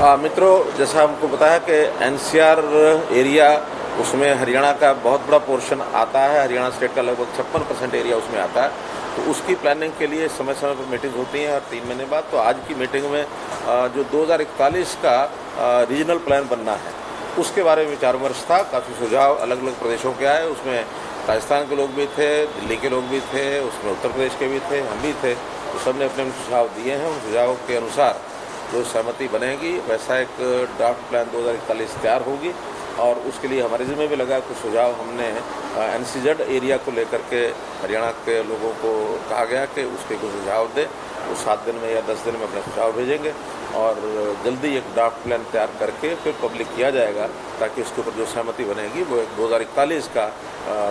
मित्रों, जैसा हमको पता है कि एनसीआर एरिया उसमें हरियाणा का बहुत बड़ा पोर्शन आता है। हरियाणा स्टेट का लगभग 56% एरिया उसमें आता है। तो उसकी प्लानिंग के लिए समय समय पर मीटिंग होती है हर 3 महीने बाद। तो आज की मीटिंग में जो 2041 का रीजनल प्लान बनना है उसके बारे में विचार विमर्श था। काफ़ी सुझाव अलग अलग प्रदेशों के आए। उसमें राजस्थान के लोग भी थे, दिल्ली के लोग भी थे, उसमें उत्तर प्रदेश के भी थे, हम भी थे। तो सब ने अपने सुझाव दिए हैं। उन सुझावों के अनुसार जो सहमति बनेगी वैसा एक ड्राफ्ट प्लान 2041 तैयार होगी। और उसके लिए हमारे जिम्मे भी लगा कुछ सुझाव हमने एनसीजेड एरिया को लेकर के हरियाणा के लोगों को कहा गया कि उसके कुछ सुझाव दे। वो 7 दिन में या 10 दिन में अपने सुझाव भेजेंगे और जल्दी एक ड्राफ्ट प्लान तैयार करके फिर पब्लिक किया जाएगा, ताकि उसके ऊपर जो सहमति बनेगी वो 2041 का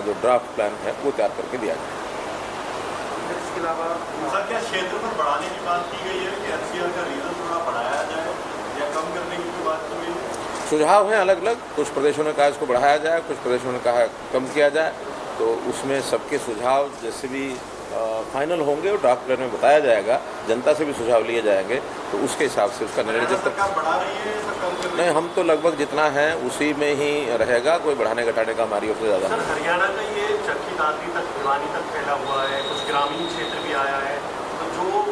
जो ड्राफ्ट प्लान है वो तैयार करके दिया जाए। इसके अलावा सर, क्या क्षेत्र पर बढ़ाने की बात की गई है कि एनसीआर का रीजन थोड़ा बढ़ाया जाए या कम करने की बात की गई है? सुझाव हैं अलग अलग। कुछ प्रदेशों ने कहा इसको बढ़ाया जाए, कुछ प्रदेशों ने कहा कम किया जाए। तो उसमें सबके सुझाव जैसे भी फाइनल होंगे और ड्राफ्ट प्लान में बताया जाएगा। जनता से भी सुझाव लिए जाएंगे तो उसके हिसाब से उसका निर्णय जब तक बढ़ा रही है कम कर नहीं, हम तो लगभग जितना है उसी में ही रहेगा। कोई बढ़ाने घटाने का हमारी ओर से ज़्यादा सर, हरियाणा का ये चक्की दादरी तक, भिवानी तक फैला हुआ है, कुछ ग्रामीण क्षेत्र भी आया है। तो जो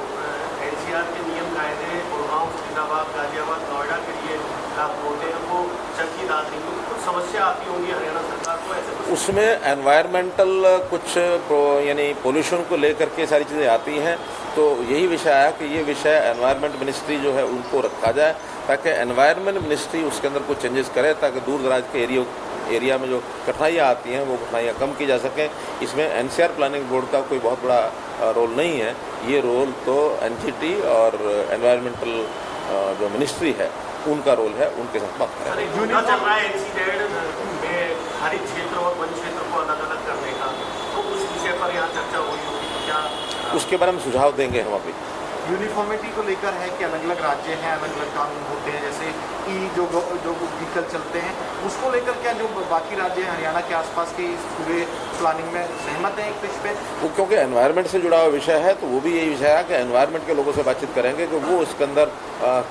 एनसीआर के नियम कायदे गुड़गांव, फरीदाबाद, गाजियाबाद, नोएडा के लिए लागू होते हैं, वो चक्की दादरी में कुछ समस्या आती होंगी हरियाणा सरकार को ऐसे कुछ? उसमें एनवायरमेंटल कुछ यानी पोल्यूशन को लेकर के सारी चीज़ें आती हैं। तो यही विषय आया कि ये विषय एनवायरमेंट मिनिस्ट्री जो है उनको रखा जाए, ताकि एनवायरमेंट मिनिस्ट्री उसके अंदर कुछ चेंजेस करे, ताकि दूर दराज के एरिया में जो कठिनाइयाँ आती हैं वो कठिनाइयाँ कम की जा सकें। इसमें एनसीआर प्लानिंग बोर्ड का कोई बहुत बड़ा रोल नहीं है। ये रोल तो एनजीटी और एनवायरमेंटल जो मिनिस्ट्री है उनका रोल है, उनके साथ बात करें। यूनिट चल रहा है एनसीजेड में हरित क्षेत्र और वन क्षेत्र को अलग अलग करने का, तो उस विषय पर यहाँ चर्चा हुई होगी तो क्या उसके बारे में सुझाव देंगे हम अभी। यूनिफॉर्मिटी को लेकर है कि अलग अलग राज्य हैं, अलग अलग कानून होते हैं, जैसे जो व्हीकल चलते हैं उसको लेकर क्या जो बाकी राज्य हैं हरियाणा के आसपास के इस पूरे प्लानिंग में सहमत हैं एक पेज पे? वो क्योंकि एनवायरनमेंट से जुड़ा हुआ विषय है तो वो भी यही विषय है कि एनवायरनमेंट के लोगों से बातचीत करेंगे कि वो इसके अंदर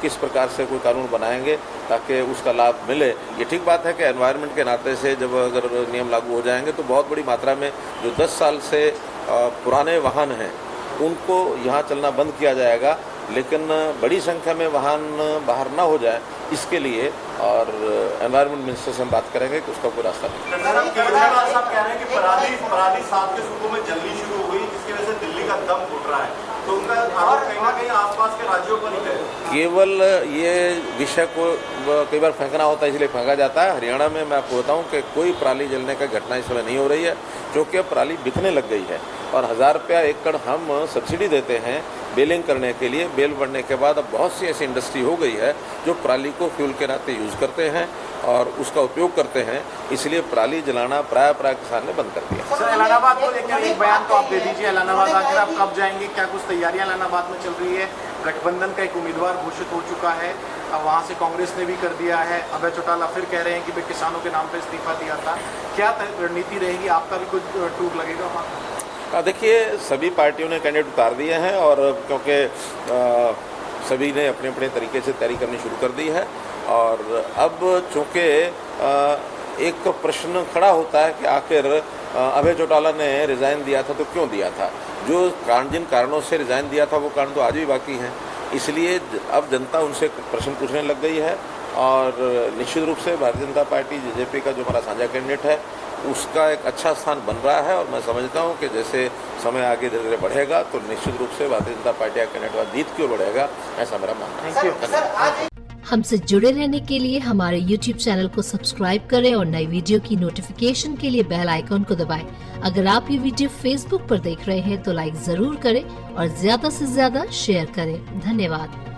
किस प्रकार से कोई कानून बनाएंगे ताकि उसका लाभ मिले। ये ठीक बात है कि एनवायरनमेंट के नाते से जब अगर नियम लागू हो जाएंगे तो बहुत बड़ी मात्रा में जो 10 साल से पुराने वाहन हैं उनको यहाँ चलना बंद किया जाएगा, लेकिन बड़ी संख्या में वाहन बाहर ना हो जाए इसके लिए और एनवायरनमेंट मिनिस्टर से हम बात करेंगे कि उसका कोई रास्ता नहीं। सर, आप कह रहे हैं कि पराली 7 के सूबों में जलनी शुरू हो गई, जिसकी वजह से दिल्ली का दम घुट रहा है, तो उनका आरोप कहीं ना कहीं आसपास के राज्यों पर ही है। केवल ये विषय को कई बार फेंकना होता है इसलिए फेंका जाता है। हरियाणा में मैं आपको बताऊं कि कोई पराली जलने का घटना इस समय नहीं हो रही है, क्योंकि अब पराली बिकने लग गई है और 1000 रुपया एकड़ हम सब्सिडी देते हैं बेलिंग करने के लिए। बेल बढ़ने के बाद अब बहुत सी ऐसी इंडस्ट्री हो गई है जो पराली को फ्यूल के नाते यूज़ करते हैं और उसका उपयोग करते हैं, इसलिए पराली जलाना प्राय किसान ने बंद कर दिया। सर, इलाहाबाद को लेकर एक बयान तो आप दे दीजिए। इलाहाबाद आकर आप कब जाएंगे? क्या कुछ तैयारियां इलाहाबाद में चल रही है? गठबंधन का एक उम्मीदवार घोषित हो चुका है, अब वहाँ से कांग्रेस ने भी कर दिया है। अभय चौटाला फिर कह रहे हैं कि वे किसानों के नाम पर इस्तीफा दिया था। क्या रणनीति रहेगी? आपका भी कुछ टूर लगेगा वहाँ? देखिए, सभी पार्टियों ने कैंडिडेट उतार दिए हैं और क्योंकि सभी ने अपने अपने तरीके से तैयारी करनी शुरू कर दी है और अब चूँकि एक प्रश्न खड़ा होता है कि आखिर अभय चौटाला ने रिज़ाइन दिया था तो क्यों दिया था। जो जिन कारणों से रिज़ाइन दिया था वो कारण तो आज भी बाकी हैं, इसलिए अब जनता उनसे प्रश्न पूछने लग गई है और निश्चित रूप से भारतीय जनता पार्टी जेजेपी का जो हमारा साझा कैंडिडेट है उसका एक अच्छा स्थान बन रहा है और मैं समझता हूं कि जैसे समय आगे धीरे धीरे बढ़ेगा तो निश्चित रूप से भारतीय जनता पार्टी का कैंडिडेट जीत की ओर बढ़ेगा, ऐसा मेरा मानना है। हमसे जुड़े रहने के लिए हमारे YouTube चैनल को सब्सक्राइब करें और नई वीडियो की नोटिफिकेशन के लिए बेल आइकॉन को दबाएं। अगर आप ये वीडियो Facebook पर देख रहे हैं तो लाइक जरूर करें और ज्यादा से ज्यादा शेयर करें। धन्यवाद।